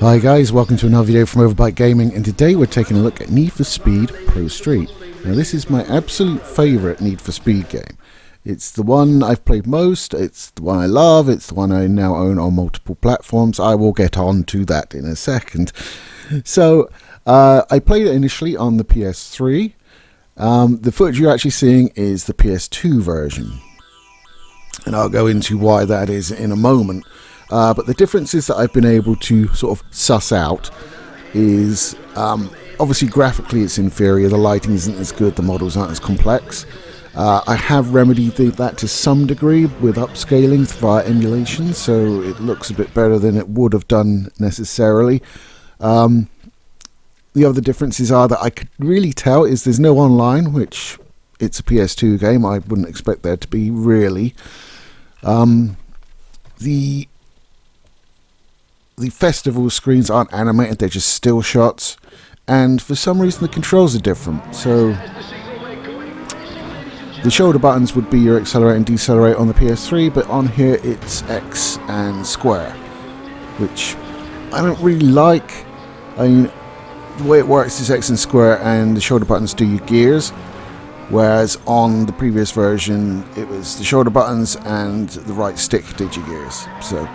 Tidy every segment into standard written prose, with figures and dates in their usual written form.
Hi guys, welcome to another video from Overbite Gaming, and today we're taking a look at Need for Speed Prostreet. Now this is my absolute favourite Need for Speed game. It's the one I've played most, it's the one I love, it's the one I now own on multiple platforms. I will get on to that in a second. So, I played it initially on the PS3. The footage you're actually seeing is the PS2 version, and I'll go into why that is in a moment. But the differences that I've been able to sort of suss out is obviously graphically it's inferior, the lighting isn't as good, the models aren't as complex. I have remedied that to some degree with upscaling via emulation, so it looks a bit better than it would have done necessarily. The other differences are that I could really tell is there's no online, which it's a PS2 game, I wouldn't expect there to be really. The festival screens aren't animated, they're just still shots, and for some reason the controls are different. So the shoulder buttons would be your accelerate and decelerate on the PS3, but on here it's X and square, which I don't really like. I mean, the way it works is X and square, and the shoulder buttons do your gears, whereas on the previous version it was the shoulder buttons and the right stick did your gears. So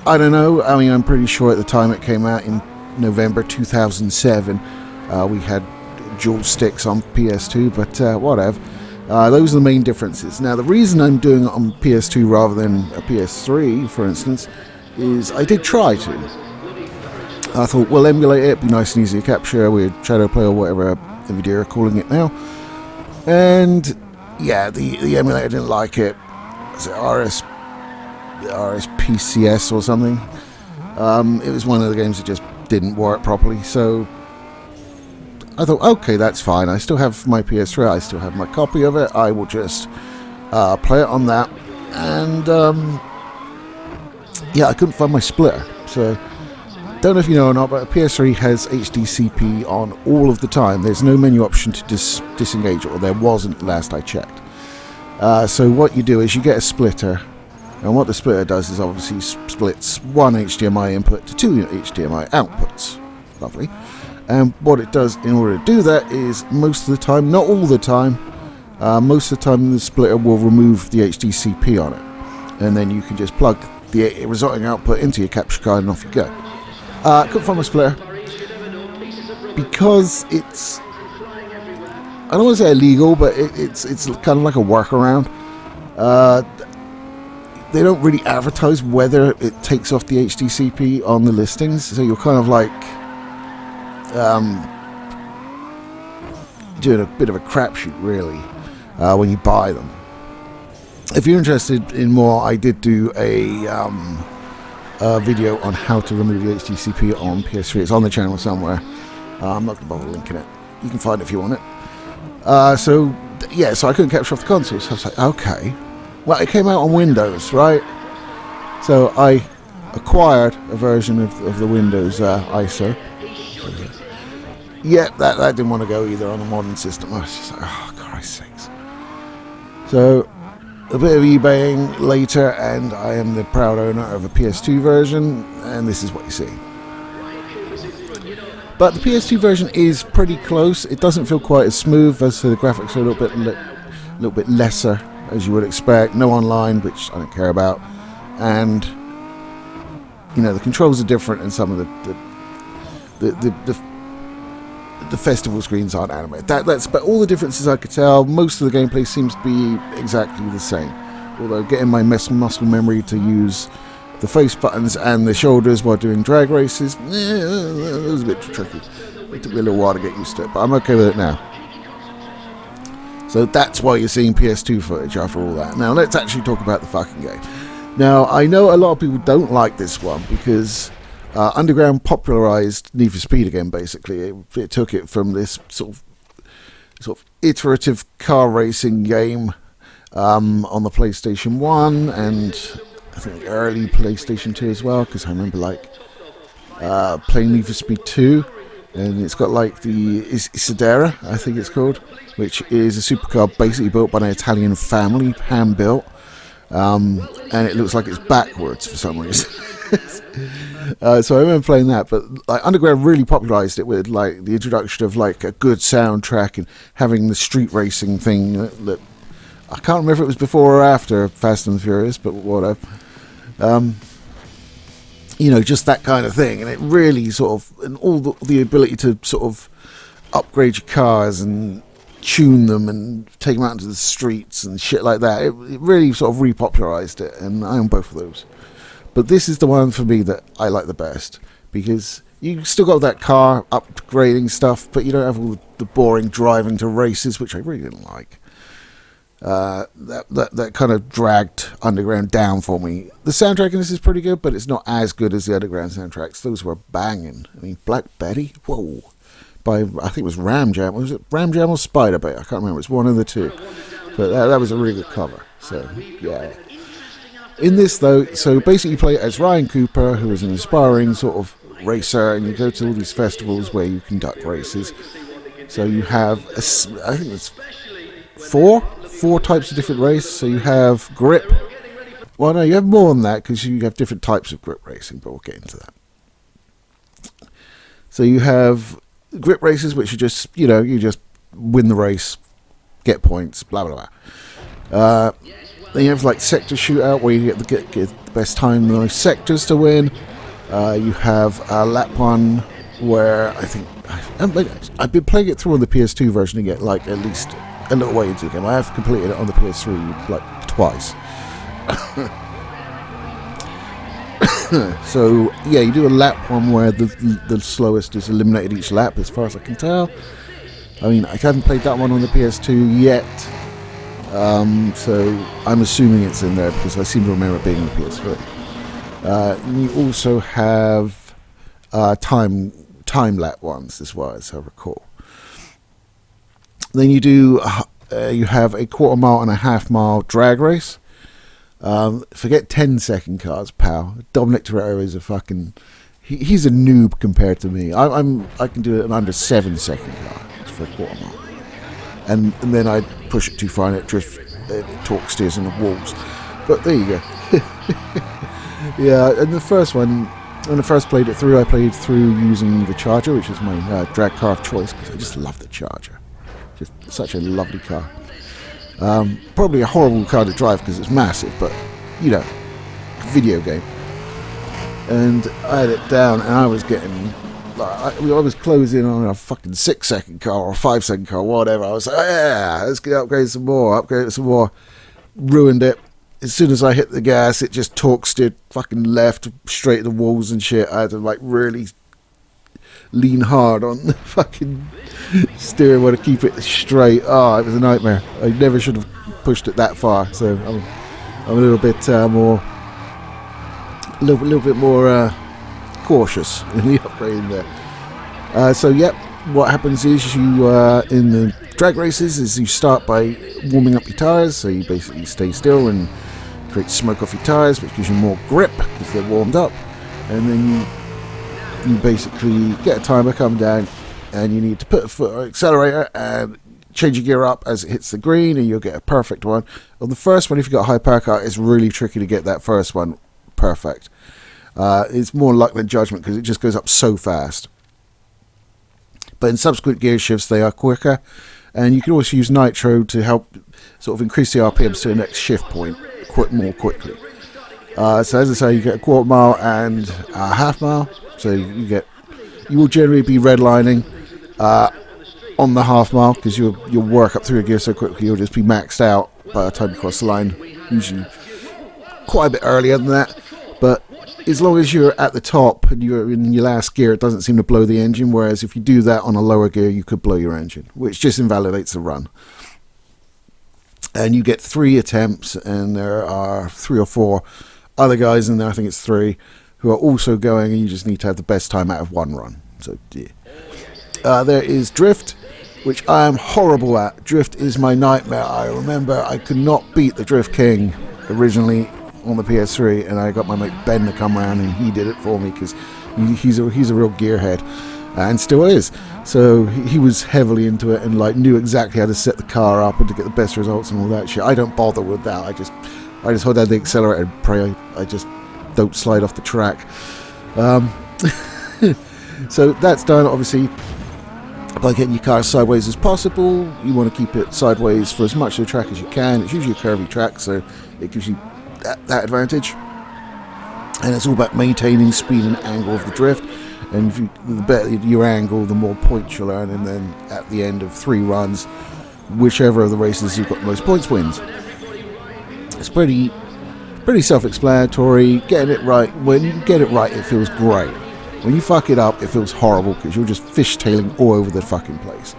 I don't know, I mean, I'm pretty sure at the time it came out in November 2007, we had dual sticks on PS2, but whatever. Those are the main differences. Now, the reason I'm doing it on PS2 rather than a PS3, for instance, is I did try to. I thought, well, emulate it, it'd be nice and easy to capture with Shadowplay or whatever NVIDIA are calling it now. And, yeah, the emulator didn't like it. Was it RSPCS or something. It was one of the games that just didn't work properly, so I thought, okay, that's fine. I still have my PS3, I still have my copy of it, I will just play it on that. And yeah, I couldn't find my splitter, so don't know if you know or not, but PS3 has HDCP on all of the time. There's no menu option to disengage it, or there wasn't last I checked. So what you do is you get a splitter. And what the splitter does is obviously splits one HDMI input to two HDMI outputs. Lovely. And what it does in order to do that is most of the time, not all the time, most of the time the splitter will remove the HDCP on it. And then you can just plug the resulting output into your capture card and off you go. Couldn't find my splitter because it's, I don't want to say illegal, but it's kind of like a workaround. They don't really advertise whether it takes off the HDCP on the listings, so you're kind of like doing a bit of a crapshoot really when you buy them. If you're interested in more, I did do a video on how to remove the HDCP on PS3. It's on the channel somewhere. I'm not going to bother linking it. You can find it if you want it. So I couldn't capture off the console, so I was like, okay. Well, it came out on Windows, right? So I acquired a version of the Windows ISO. Yeah, that didn't want to go either on a modern system. I was just like, oh, Christ's sakes. So a bit of eBaying later, and I am the proud owner of a PS2 version, and this is what you see. But the PS2 version is pretty close. It doesn't feel quite as smooth, as the graphics are a little bit lesser, as you would expect. No online, which I don't care about, and you know the controls are different, and some of the festival screens aren't animated. But all the differences I could tell. Most of the gameplay seems to be exactly the same. Although getting my muscle memory to use the face buttons and the shoulders while doing drag races, it was a bit tricky. It took me a little while to get used to it, but I'm okay with it now. So that's why you're seeing PS2 footage after all that. Now let's actually talk about the fucking game. Now I know a lot of people don't like this one because Underground popularized Need for Speed again. Basically, it took it from this sort of iterative car racing game on the PlayStation 1 and I think early PlayStation 2 as well, because I remember playing Need for Speed 2. And it's got like the Isidera, I think it's called, which is a supercar basically built by an Italian family, hand built, and it looks like it's backwards for some reason. So I remember playing that, but like Underground really popularized it with like the introduction of like a good soundtrack and having the street racing thing that I can't remember if it was before or after Fast and the Furious, but whatever. Just that kind of thing, and it really sort of, and all the ability to sort of upgrade your cars and tune them and take them out into the streets and shit like that. It really sort of repopularized it, and I own both of those. But this is the one for me that I like the best, because you still got that car upgrading stuff, but you don't have all the boring driving to races, which I really didn't like. That kind of dragged Underground down for me. The soundtrack in this is pretty good, but it's not as good as the Underground soundtracks. Those were banging. I mean, Black Betty, whoa, by I think it was Ram Jam. Was it Ram Jam or Spider Bait? I can't remember. It's one of the two. But that was a really good cover. So yeah. In this though, so basically you play as Ryan Cooper, who is an aspiring sort of racer, and you go to all these festivals where you conduct races. So you have, I think it's four types of different race. So you have grip. Well, no, you have more than that because you have different types of grip racing, but we'll get into that. So you have grip races, which are just, you just win the race, get points, blah, blah, blah. Then you have like sector shootout, where you get the best time in those sectors to win. You have a lap one, where I think I've been playing it through on the PS2 version to get like at least a little way into the game. I have completed it on the PS3 like twice. So yeah, you do a lap one where the slowest is eliminated each lap, as far as I can tell. I mean, I haven't played that one on the PS2 yet, so I'm assuming it's in there because I seem to remember it being on the PS3. You also have time lap ones as well, as I recall. Then you do you have a quarter-mile and a half-mile drag race. Forget 10-second cars, pal. Dominic Toretto is a fucking... He's a noob compared to me. I can do it in under 7-second car for a quarter mile. And then I push it too far and it torque steers in the walls. But there you go. Yeah, and the first one, when I first played it through, I played through using the Charger, which is my drag car of choice, because I just love the Charger. Just such a lovely car. Probably a horrible car to drive because it's massive, but video game. And I had it down, and I was getting, I was closing on a fucking 6-second car or a 5-second car, whatever. I was like, yeah, let's get upgrade some more. Ruined it. As soon as I hit the gas, it just torque steered fucking left, straight at the walls and shit. I had to like really lean hard on the fucking steering wheel to keep it straight. Oh, it was a nightmare. I never should have pushed it that far. So I'm a little bit more cautious in the upgrading there. So yep, what happens is you in the drag races is you start by warming up your tires. So you basically stay still and create smoke off your tires, which gives you more grip because they're warmed up, and then you basically get a timer come down, and you need to put a foot on the accelerator and change your gear up as it hits the green, and you'll get a perfect one. On the first one, if you've got a high power car, it's really tricky to get that first one perfect. It's more luck than judgment because it just goes up so fast. But in subsequent gear shifts, they are quicker, and you can also use nitro to help sort of increase the RPMs to the next shift point more quickly. So as I say, you get a quarter mile and a half mile. So you will generally be redlining on the half mile because you'll work up through your gear so quickly you'll just be maxed out by the time you cross the line. Usually quite a bit earlier than that, but as long as you're at the top and you're in your last gear, it doesn't seem to blow the engine. Whereas if you do that on a lower gear, you could blow your engine, which just invalidates the run. And you get 3 attempts, and there are 3 or 4 other guys in there, I think it's 3, who are also going, and you just need to have the best time out of one run. So yeah. There is drift, which I am horrible at. Drift is my nightmare. I remember I could not beat the Drift King originally on the PS3, and I got my mate Ben to come around, and he did it for me because he's a real gearhead, and still is. So he was heavily into it and like knew exactly how to set the car up and to get the best results and all that shit. I don't bother with that. I just hold down the accelerator and pray don't slide off the track. So that's done, obviously, by getting your car as sideways as possible. You want to keep it sideways for as much of the track as you can. It's usually a curvy track, so it gives you that advantage. And it's all about maintaining speed and angle of the drift. And the better your angle, the more points you'll earn. And then at the end of 3 runs, whichever of the races you've got the most points wins. It's pretty self-explanatory. Getting it right, when you get it right, it feels great. When you fuck it up, it feels horrible because you're just fishtailing all over the fucking place.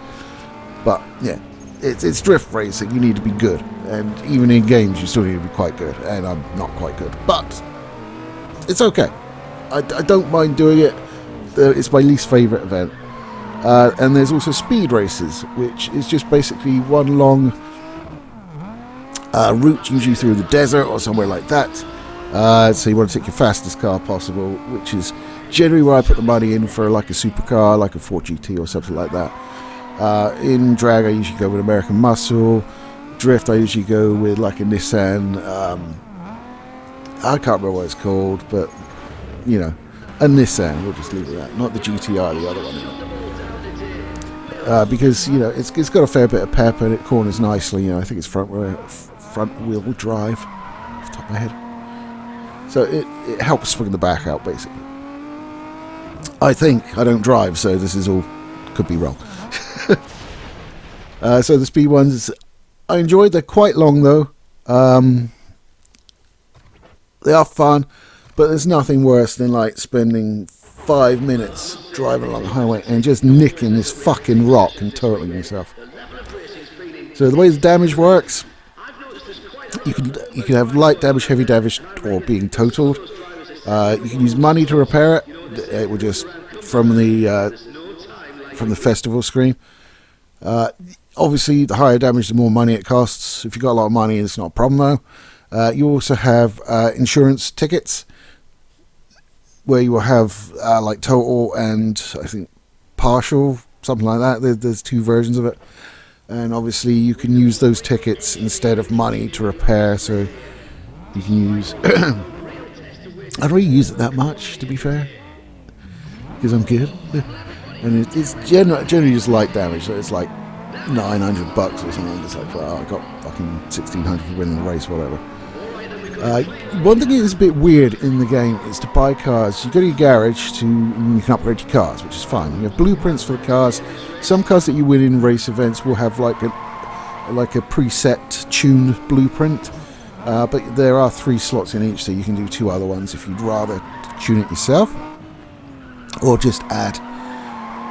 But yeah, it's drift racing. You need to be good, and even in games, you still need to be quite good. And I'm not quite good, but it's okay. I don't mind doing it. It's my least favourite event. And there's also speed races, which is just basically one long route, usually through the desert or somewhere like that. So you want to take your fastest car possible, which is generally where I put the money in for like a supercar, like a Ford GT or something like that. In drag, I usually go with American Muscle. Drift, I usually go with like a Nissan. I can't remember what it's called, but you know, a Nissan. We'll just leave it at that. Not the GTR, the other one. Because you know it's got a fair bit of pep and it corners nicely. You know, I think it's front wheel drive, off the top of my head. So it helps swing the back out basically. I think. I don't drive, so this is all could be wrong. So the speed ones I enjoyed. They're quite long though. They are fun, but there's nothing worse than like spending 5 minutes driving along the highway and just nicking this fucking rock and totaling yourself. So the way the damage works, you can have light damage, heavy damage, or being totaled. You can use money to repair it. It will just from the festival screen. Obviously, the higher damage, the more money it costs. If you've got a lot of money, it's not a problem though. You also have insurance tickets, where you will have like total and I think partial, something like that. There's 2 versions of it. And obviously you can use those tickets instead of money to repair, so you can use... I don't really use it that much, to be fair, because I'm good. And it's generally just light damage, so it's like $900 or something. It's like, well, I got fucking $1,600 for winning the race, whatever. One thing that is a bit weird in the game is to buy cars. You go to your garage and you can upgrade your cars, which is fine. You have blueprints for the cars. Some cars that you win in race events will have like a preset tuned blueprint, but there are 3 slots in each, so you can do 2 other ones if you'd rather tune it yourself, or just add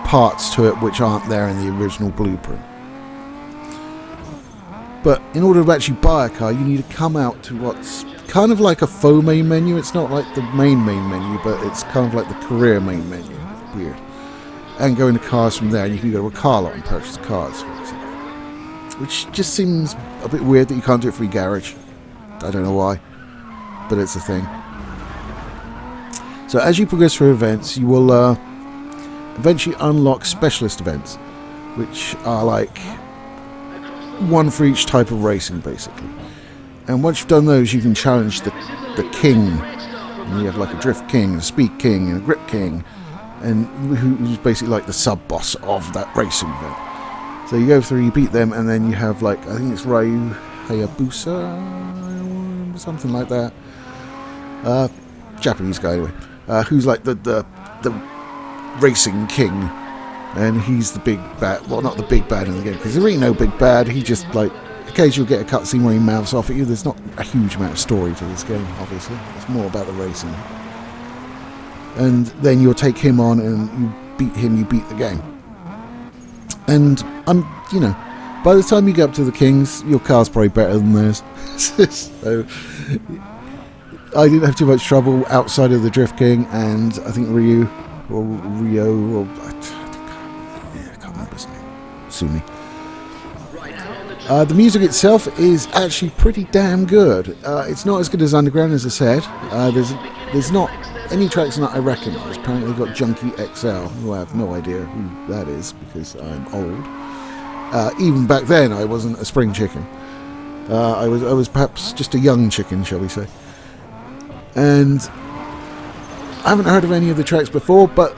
parts to it which aren't there in the original blueprint. But in order to actually buy a car, you need to come out to what's kind of like a faux main menu. It's not like the main menu, but it's kind of like the career main menu. Weird. And go into cars from there, and you can go to a car lot and purchase cars, for example. Which just seems a bit weird that you can't do it for your garage. I don't know why, but it's a thing. So as you progress through events, you will eventually unlock specialist events, which are like one for each type of racing, basically. And once you've done those, you can challenge the king. And you have like a drift king, a speed king, and a grip king, and who's basically like the sub-boss of that racing event. So you go through, you beat them, and then you have like, I think it's Ryu Hayabusa, something like that. Japanese guy anyway, who's like the racing king. And he's the big bad, well, not the big bad in the game, because there ain't no big bad. He just, like, occasionally you'll get a cutscene where he mouths off at you. There's not a huge amount of story to this game, obviously. It's more about the racing. And then you'll take him on, and you beat him, you beat the game. And, you know, by the time you get up to the kings, your car's probably better than theirs. So, I didn't have too much trouble outside of the Drift King, and I think Rio, or sue me. The music itself is actually pretty damn good. It's not as good as Underground, as I said. There's not any tracks that I recognise. Apparently they've got Junkie XL, who I have no idea who that is because I'm old. Even back then I wasn't a spring chicken. I was perhaps just a young chicken, shall we say. And I haven't heard of any of the tracks before, but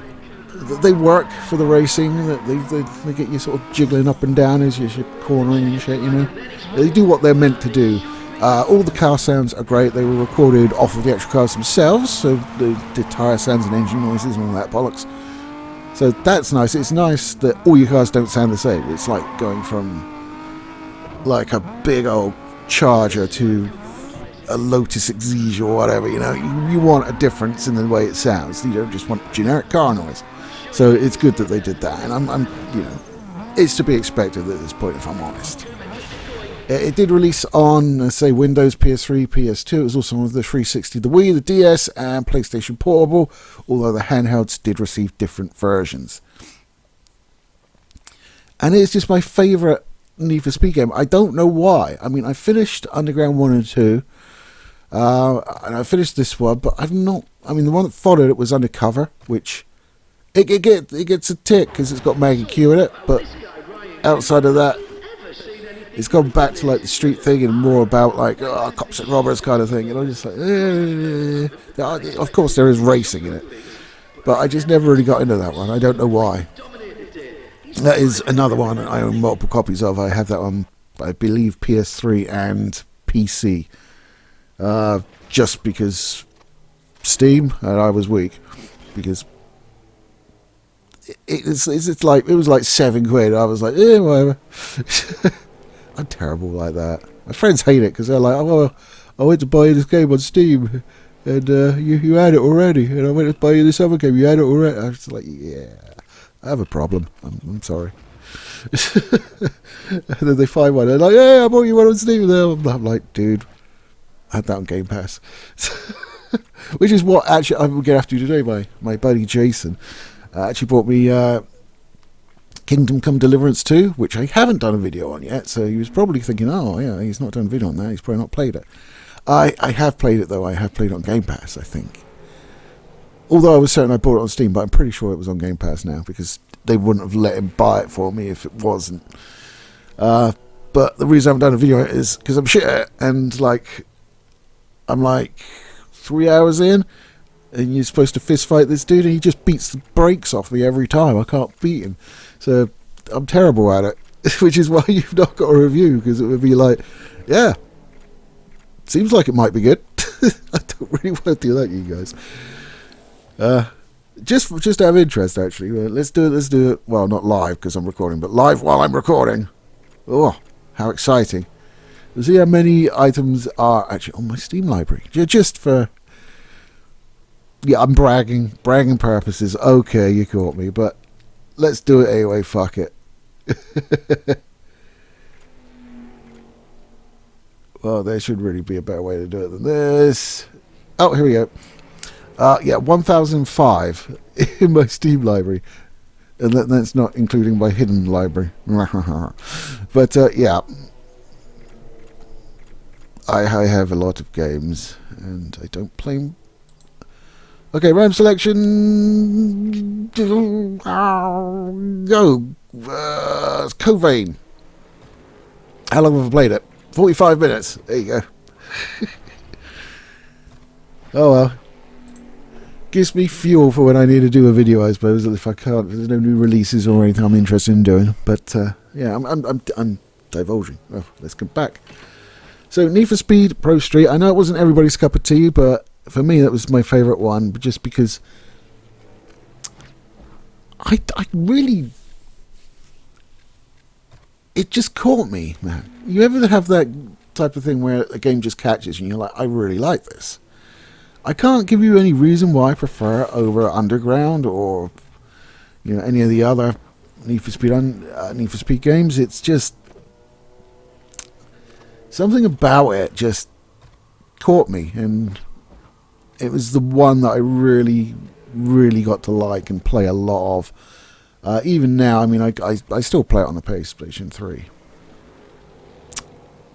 they work for the racing. They get you sort of jiggling up and down as you're cornering and shit, you know. They do what they're meant to do. All the car sounds are great. They were recorded off of the actual cars themselves, so the tyre sounds and engine noises and all that bollocks. So that's nice. It's nice that all your cars don't sound the same. It's like going from like a big old Charger to a Lotus Exige or whatever, you know. You want a difference in the way it sounds. You don't just want generic car noise. So it's good that they did that, and I'm you know, it's to be expected at this point, if I'm honest. It did release on, say, Windows, PS3, PS2. It was also on the 360, the Wii, the DS, and PlayStation Portable, although the handhelds did receive different versions. And it's just my favourite Need for Speed game. I don't know why. I mean, I finished Underground 1 and 2, and I finished this one, but I've not... I mean, the one that followed it was Undercover, which... It gets a tick because it's got Maggie Q in it, but outside of that, it's gone back to like the street thing and more about like cops and robbers kind of thing. And I'm just like, of course there is racing in it, but I just never really got into that one. I don't know why. That is another one I own multiple copies of. I have that on, I believe, PS3 and PC, just because Steam, and I was weak because. It was like £7. I was like, whatever. I'm terrible like that. My friends hate it because they're like, oh, I went to buy you this game on Steam, and you had it already, and I went to buy you this other game, you had it already. I was like, yeah, I have a problem. I'm sorry. And then they find one, they're like, yeah, I bought you one on Steam. And I'm like, dude, I had that on Game Pass. Which is what actually I'm going to have to do today. My buddy Jason actually bought me Kingdom Come Deliverance 2, which I haven't done a video on yet, so he was probably thinking, oh yeah, he's not done a video on that, he's probably not played it. I have played it though. I have played it on Game Pass, I think. Although I was certain I bought it on Steam, but I'm pretty sure it was on Game Pass now, because they wouldn't have let him buy it for me if it wasn't. But the reason I haven't done a video on it is because I'm shit at it, and like, I'm like 3 hours in, and you're supposed to fist fight this dude, and he just beats the brakes off me every time. I can't beat him. So I'm terrible at it, which is why you've not got a review, because it would be like, yeah, seems like it might be good. I don't really want to do that, you guys. Just out of interest, actually. Let's do it. Well, not live because I'm recording, but live while I'm recording. Oh, how exciting. Let's see how many items are actually on my Steam library. Just for... Yeah, I'm bragging purposes. Okay, you caught me, but let's do it anyway. Fuck it. Well, there should really be a better way to do it than this. Oh, here we go. Yeah, 1005 in my Steam library, and that's not including my hidden library. But yeah, I have a lot of games, and I don't play them. Okay, random selection. Go. It's Covain. How long have I played it? 45 minutes. There you go. Oh well. Gives me fuel for when I need to do a video, I suppose. If I can't, there's no new releases or anything I'm interested in doing. But yeah, I'm divulging. Oh, let's get back. So, Need for Speed Prostreet. I know it wasn't everybody's cup of tea, but for me, that was my favourite one, just because I really... It just caught me, man. You ever have that type of thing where a game just catches you and you're like, I really like this? I can't give you any reason why I prefer it over Underground or, you know, any of the other Need for Speed games. It's just... something about it just caught me, and it was the one that I really, really got to like and play a lot of. Even now, I mean, I still play it on the PlayStation 3.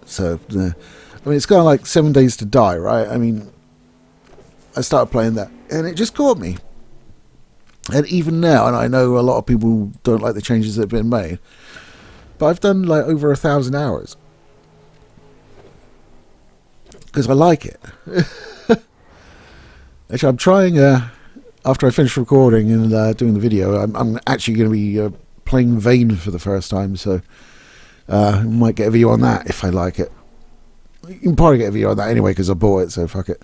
So, I mean, it's kind of like 7 Days to Die, right? I mean, I started playing that, and it just caught me. And even now, and I know a lot of people don't like the changes that have been made, but I've done like over 1,000 hours. Because I like it. Actually, I'm trying after I finish recording and doing the video, I'm actually going to be playing Vane for the first time, so might get a video on that if I like it. You can probably get a video on that anyway because I bought it, so fuck it.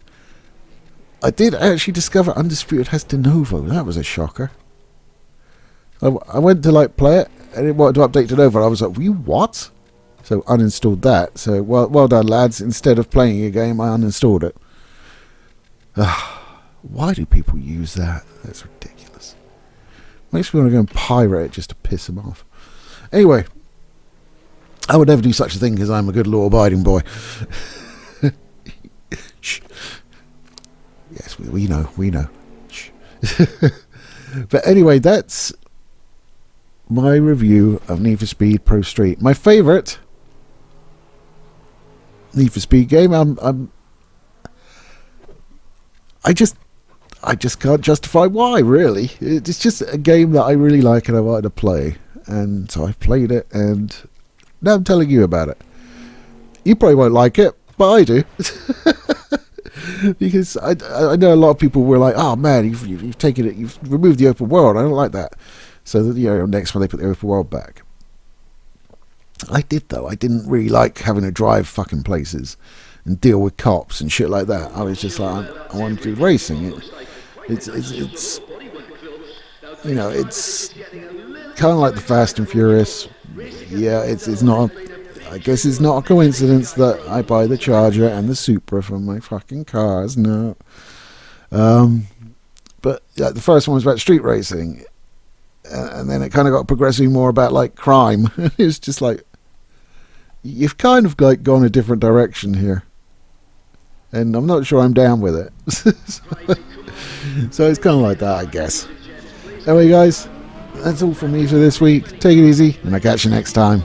I did actually discover Undisputed has de novo. That was a shocker. I went to like play it and it wanted to update de novo. I was like, you what? So uninstalled that. So well done, lads. Instead of playing a game, I uninstalled it. Why do people use that? That's ridiculous. Makes me want to go and pirate it just to piss them off. Anyway, I would never do such a thing because I'm a good law-abiding boy. Shh. Yes, we know. Shh. But anyway, that's my review of Need for Speed Prostreet. My favourite Need for Speed game. I just can't justify why, really. It's just a game that I really like and I wanted to play. And so I've played it and now I'm telling you about it. You probably won't like it, but I do. Because I know a lot of people were like, oh man, you've taken it, you've removed the open world. I don't like that. So that, next one they put the open world back. I did though. I didn't really like having to drive fucking places and deal with cops and shit like that. I was just like, I want to do racing. It's it's kind of like the Fast and Furious. Yeah, it's not. I guess it's not a coincidence that I buy the Charger and the Supra from my fucking cars. No. But the first one was about street racing, and then it kind of got progressively more about like crime. It was just like, you've kind of like gone a different direction here, and I'm not sure I'm down with it. So it's kind of like that, I guess. Anyway, guys, that's all from me for this week. Take it easy, and I'll catch you next time.